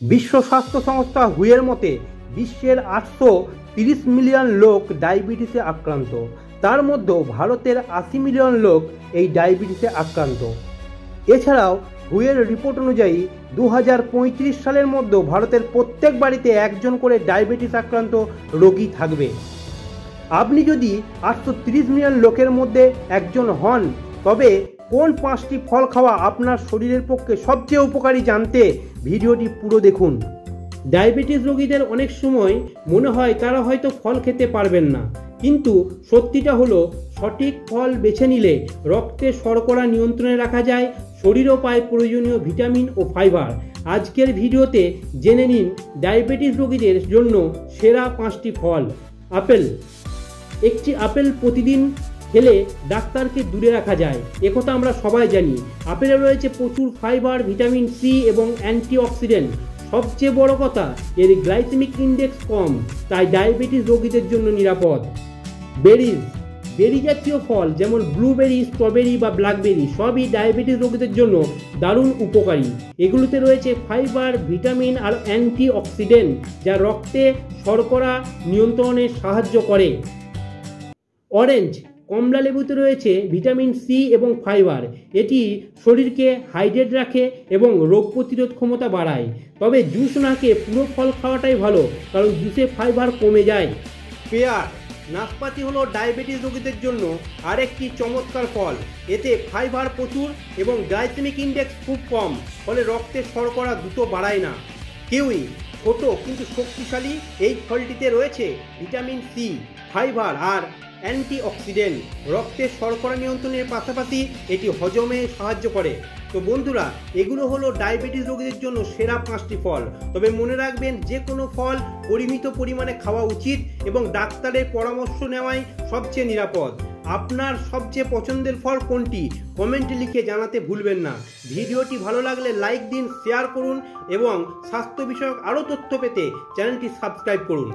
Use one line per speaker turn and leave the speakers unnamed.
বিশ্ব স্বাস্থ্য সংস্থা হুয়ের মতে বিশ্বের 830 মিলিয়ন লোক ডায়াবেটিসে আক্রান্ত। তার মধ্যে ভারতের 80 মিলিয়ন লোক এই ডায়াবেটিসে আক্রান্ত। এছাড়াও হুয়ের রিপোর্ট অনুযায়ী 2035 সালের মধ্যে ভারতের প্রত্যেক বাড়িতে একজন করে ডায়াবেটিস আক্রান্ত রোগী থাকবে। আপনি যদি 830 মিলিয়ন লোকের মধ্যে একজন হন, তবে কোন 5টি ফল খাওয়া আপনার শরীরের পক্ষে সবচেয়ে উপকারী জানতে ভিডিওটি পুরো দেখুন। ডায়াবেটিস রোগীদের অনেক সময় মনে হয় তারা হয়তো ফল খেতে পারবেন না, কিন্তু সত্যিটা হলো সঠিক ফল বেছে নিলে রক্তে শর্করা নিয়ন্ত্রণে রাখা যায়, শরীরও পায় প্রয়োজনীয় ভিটামিন ও ফাইবার। আজকের ভিডিওতে জেনে নিন ডায়াবেটিস রোগীদের জন্য সেরা 5টি ফল। আপেল। একটি আপেল প্রতিদিন খেলে ডাক্তারকে দূরে রাখা যায়, একথা আমরা সবাই জানি। আপেলে রয়েছে প্রচুর ফাইবার, ভিটামিন সি এবং অ্যান্টিঅক্সিডেন্ট। সবচেয়ে বড় কথা, এর গ্লাইসেমিক ইন্ডেক্স কম, তাই ডায়াবেটিস রোগীদের জন্য নিরাপদ। বেরিজ। বেরি জাতীয় ফল যেমন ব্লুবেরি, স্ট্রবেরি বা ব্ল্যাকবেরি সবই ডায়াবেটিস রোগীদের জন্য দারুণ উপকারী। এগুলোতে রয়েছে ফাইবার, ভিটামিন আর অ্যান্টিঅক্সিডেন্ট, যা রক্তে শর্করা নিয়ন্ত্রণে সাহায্য করে। অরেঞ্জ। কমলা লেবুতে রয়েছে ভিটামিন সি এবং ফাইবার। এটি শরীরকে হাইড্রেট রাখে এবং রোগ প্রতিরোধ ক্ষমতা বাড়ায়। তবে জুস না খেয়ে পুরো ফল খাওয়াটাই ভালো, কারণ জুসে ফাইবার কমে যায়। পেয়ার। নাশপাতি হলো ডায়াবেটিস রোগীদের জন্য আরেকটি চমৎকার ফল। এতে ফাইবার প্রচুর এবং গ্লাইসেমিক ইন্ডেক্স খুব কম, ফলে রক্তে শর্করা দ্রুত বাড়ায় না। কিউই। ছোট কিন্তু শক্তিশালী, এই ফলটিতে রয়েছে ভিটামিন সি, ফাইবার আর অ্যান্টিঅক্সিডেন্ট। রক্তের শর্করা নিয়ন্ত্রণের পাশাপাশি এটি হজমে সাহায্য করে। তো বন্ধুরা, এগুলো হলো ডায়াবেটিস রোগীদের জন্য সেরা 5টি ফল। তবে মনে রাখবেন, যে কোনো ফল পরিমিত পরিমাণে খাওয়া উচিত এবং ডাক্তারের পরামর্শ নেওয়াই সবচেয়ে নিরাপদ। আপনার সবচেয়ে পছন্দের ফল কোনটি কমেন্টে লিখে জানাতে ভুলবেন না। ভিডিওটি ভালো লাগলে লাইক দিন, শেয়ার করুন এবং স্বাস্থ্য বিষয়ক আরও তথ্য পেতে চ্যানেলটি সাবস্ক্রাইব করুন।